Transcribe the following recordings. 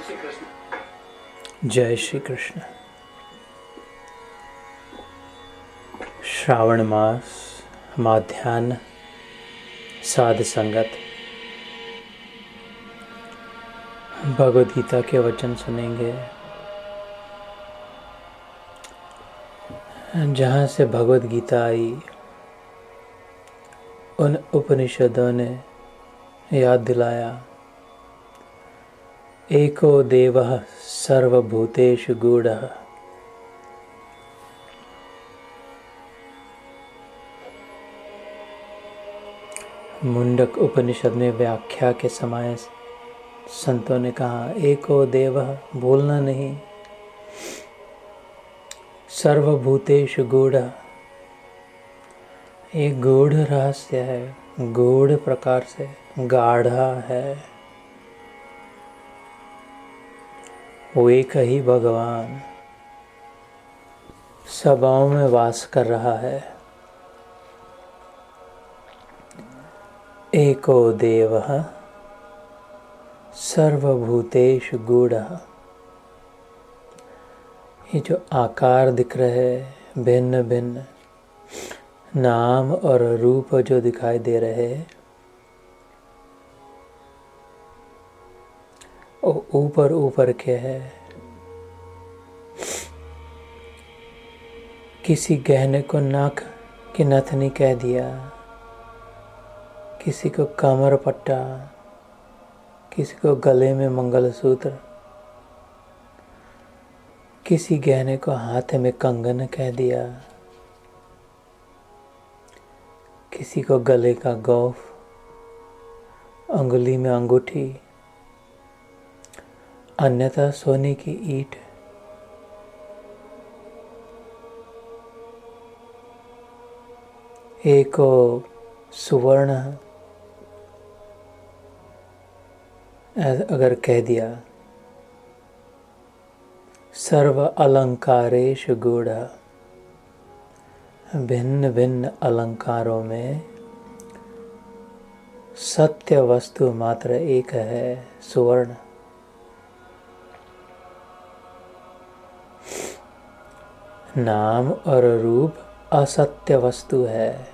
श्री कृष्ण। जय श्री कृष्ण। श्रावण मास माध्यान्ह साध संगत भगवद गीता के वचन सुनेंगे, जहाँ से भगवद गीता आई उन उपनिषदों ने याद दिलाया, एको देवः सर्वभूतेषु गूढ़ः। मुंडक उपनिषद में व्याख्या के समय संतों ने कहा, एको देवः भूलना नहीं, सर्वभूतेषु गूढ़ः, एक गूढ़ रहस्य है, गूढ़ प्रकार से गाढ़ा है। वो एक ही भगवान सभाओं में वास कर रहा है। एको देवः सर्वभूतेषु गूढ़ः। ये जो आकार दिख रहे, भिन्न भिन्न नाम और रूप जो दिखाई दे रहे, वो ऊपर ऊपर के है। किसी गहने को नाक की नथनी कह दिया, किसी को कमर पट्टा, किसी को गले में मंगलसूत्र, किसी गहने को हाथ में कंगन कह दिया, किसी को गले का गौफ, अंगुली में अंगूठी, अन्यथा सोने की ईंट। एको सुवर्ण अगर कह दिया, सर्व अलंकारेषु गूढ़ः। भिन्न भिन्न अलंकारों में सत्य वस्तु मात्र एक है, सुवर्ण। नाम और रूप असत्य वस्तु है।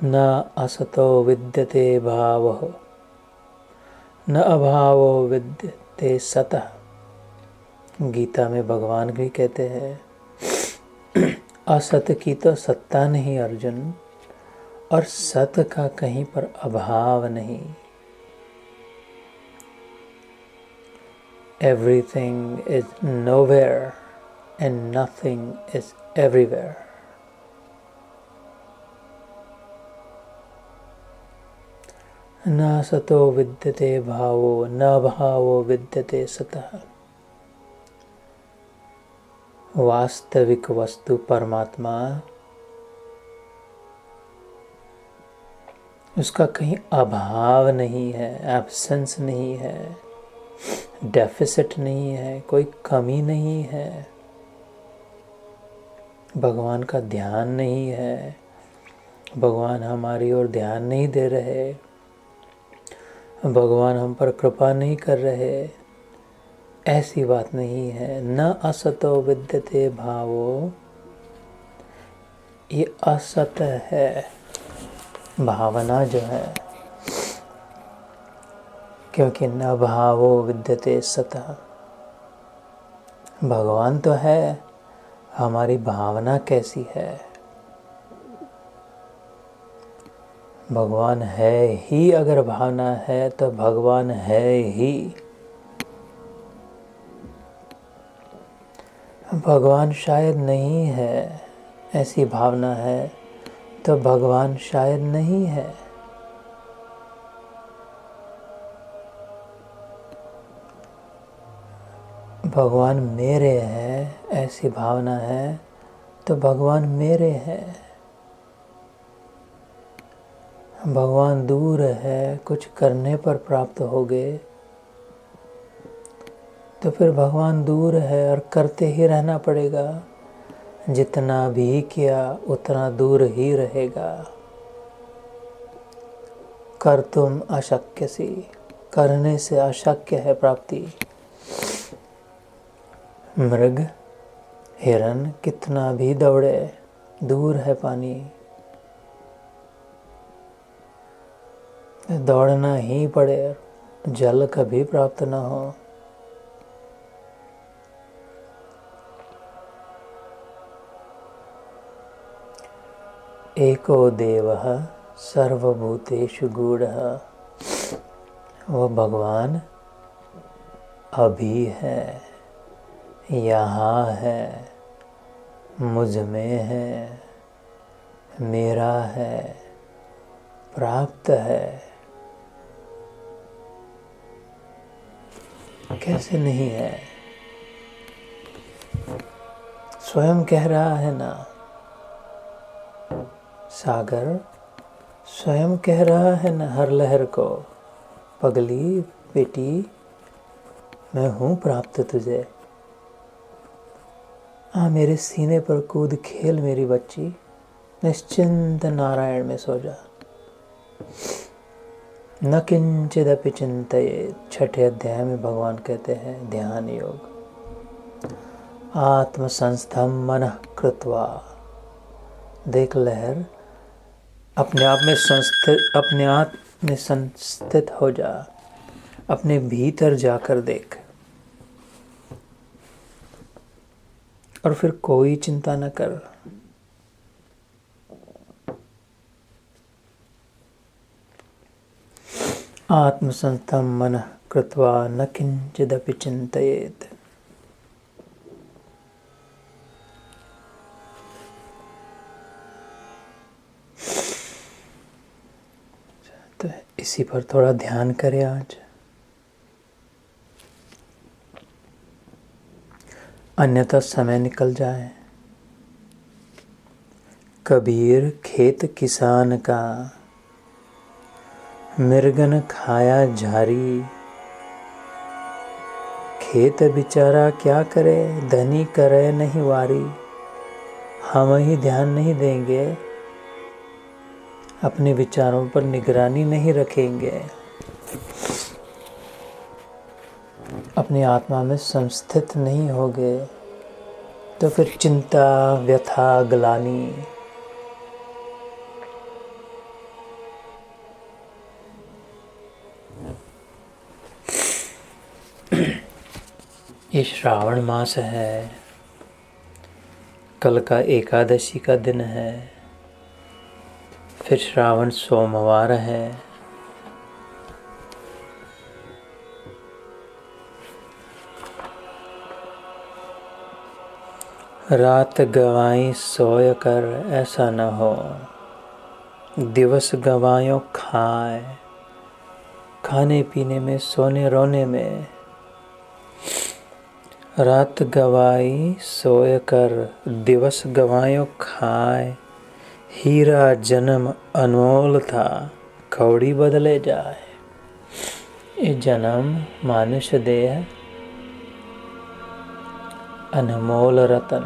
न असतो विद्यते भावः, न अभावो विद्यते सतः। गीता में भगवान भी कहते हैं, असत की तो सत्ता नहीं अर्जुन, और सत का कहीं पर अभाव नहीं। Everything is nowhere and nothing is everywhere. न सतो विद्यते भावो, न भावो विद्यते सतः। वास्तविक वस्तु परमात्मा, उसका कहीं अभाव नहीं है, एब्सेंस नहीं है, डेफिसिट नहीं है, कोई कमी नहीं है। भगवान का ध्यान नहीं है, भगवान हमारी ओर ध्यान नहीं दे रहे, भगवान हम पर कृपा नहीं कर रहे, ऐसी बात नहीं है। न असतो विद्यते भावो, ये असत है भावना जो है, क्योंकि न भावो विद्यते सतः। भगवान तो है, हमारी भावना कैसी है? भगवान है ही, अगर भावना है तो भगवान है ही। भगवान शायद नहीं है, ऐसी भावना है तो भगवान शायद नहीं है। भगवान मेरे है, ऐसी भावना है तो भगवान मेरे है। भगवान दूर है, कुछ करने पर प्राप्त हो गए, तो फिर भगवान दूर है और करते ही रहना पड़ेगा। जितना भी किया उतना दूर ही रहेगा। कर तुम अशक्य सी, करने से अशक्य है प्राप्ति। मृग हिरन कितना भी दौड़े, दूर है पानी, दौड़ना ही पड़े, जल कभी प्राप्त न हो। एको देवः सर्वभूतेषु गूढ़ः, वो भगवान अभी है, यहाँ है, मुझ में है, मेरा है, प्राप्त है। कैसे नहीं है? स्वयं कह रहा है ना, सागर स्वयं कह रहा है ना हर लहर को, पगली बेटी मैं हूँ प्राप्त तुझे, आ मेरे सीने पर कूद खेल मेरी बच्ची, निश्चिंत नारायण में सो जा। न किंचिदपि चिंतयेत्, छठे अध्याय में भगवान कहते हैं ध्यान योग, आत्म संस्थम मनः कृत्वा, देख लहर अपने आप में संस्थित हो जा, अपने भीतर जाकर देख, और फिर कोई चिंता न कर। आत्मसंस्थं मनः कृत्वा न किंचिदपि चिंतयेत्। तो इसी पर थोड़ा ध्यान करें आज। अन्यथा समय निकल जाए। कबीर खेत किसान का, मृगन खाया झारी, खेत बेचारा क्या करे, धनी करे नहीं वारी। हम ही ध्यान नहीं देंगे, अपने विचारों पर निगरानी नहीं रखेंगे, अपनी आत्मा में संस्थित नहीं होगे, तो फिर चिंता, व्यथा, ग्लानि, ये श्रावण मास है, कल का एकादशी का दिन है, फिर श्रावण सोमवार है। रात गवाई सोय कर ऐसा न हो, दिवस गवायों खाए, खाने पीने में सोने रोने में। रात गवाई सोय कर दिवस गवायों खाए, हीरा जन्म अनमोल था कौड़ी बदले जाए। ये जन्म मानुष देह अनमोल रतन,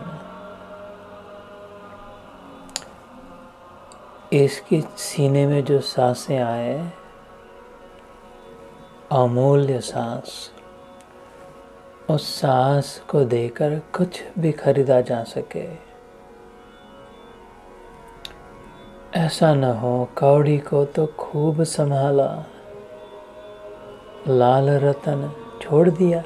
इसकी सीने में जो सांसें आए, अमूल्य सांस, उस सांस को देकर कुछ भी खरीदा जा सके। ऐसा न हो कौड़ी को तो खूब संभाला, लाल रतन छोड़ दिया।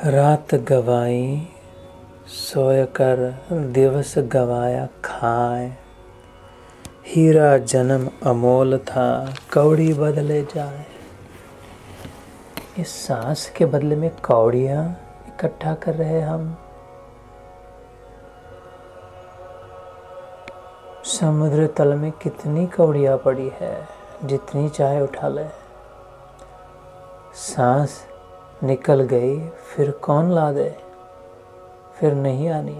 रात गवाई सोय कर दिवस गवाया खाए, हीरा जन्म अमोल था कौड़ी बदले जाए। इस सांस के बदले में कौड़ियाँ इकट्ठा कर रहे हम। समुद्र तल में कितनी कौड़ियाँ पड़ी है, जितनी चाहे उठा ले। सांस निकल गई फिर कौन ला दे, फिर नहीं आनी।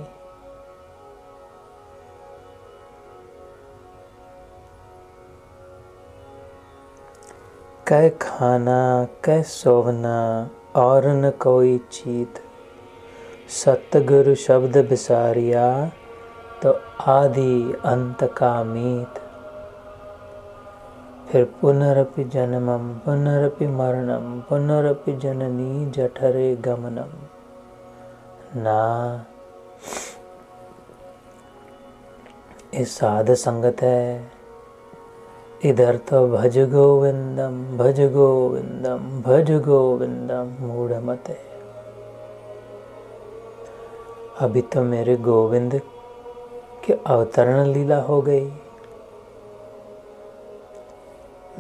कै खाना कै सोवना और न कोई चीत, सतगुरु शब्द बिसारिया तो आदि अंत का मीत। फिर पुनरपि जन्मम पुनरपि मरणम पुनरपि जननी जठरे गमनम। ना ये साध संगत है, इधर तो भज गोविंदम भज गोविंदम भज गोविंदम मूढ़मते। अभी तो मेरे गोविंद की अवतरण लीला हो गई,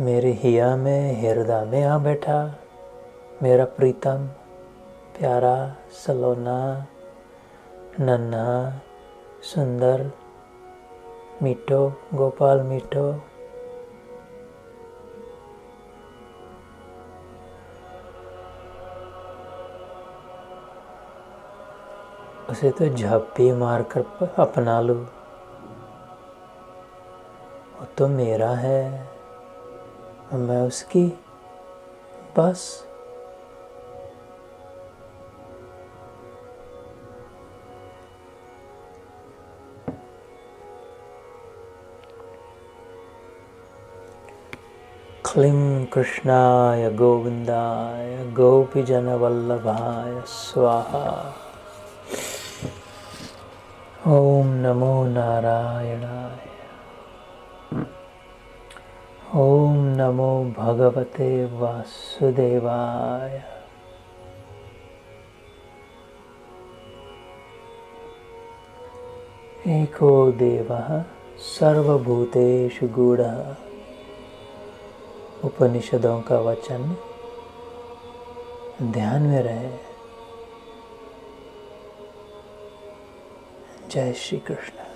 मेरे हिया में हृदय में आ बैठा मेरा प्रीतम प्यारा सलोना नन्हा सुंदर मीठो गोपाल मीठो। उसे तो झप्पी मारकर अपना लूं, वो तो मेरा है और मैं उसकी, बस। क्लीं कृष्णाय गोविंदाय गोपीजनवल्लभाय स्वाहा। ओम नमो नारायणाय। ओम नमो भगवते वासुदेवाय। एको देवः सर्वभूतेषु गूढ़ः। उपनिषदों का वचन ध्यान में रहे। जय श्री कृष्ण।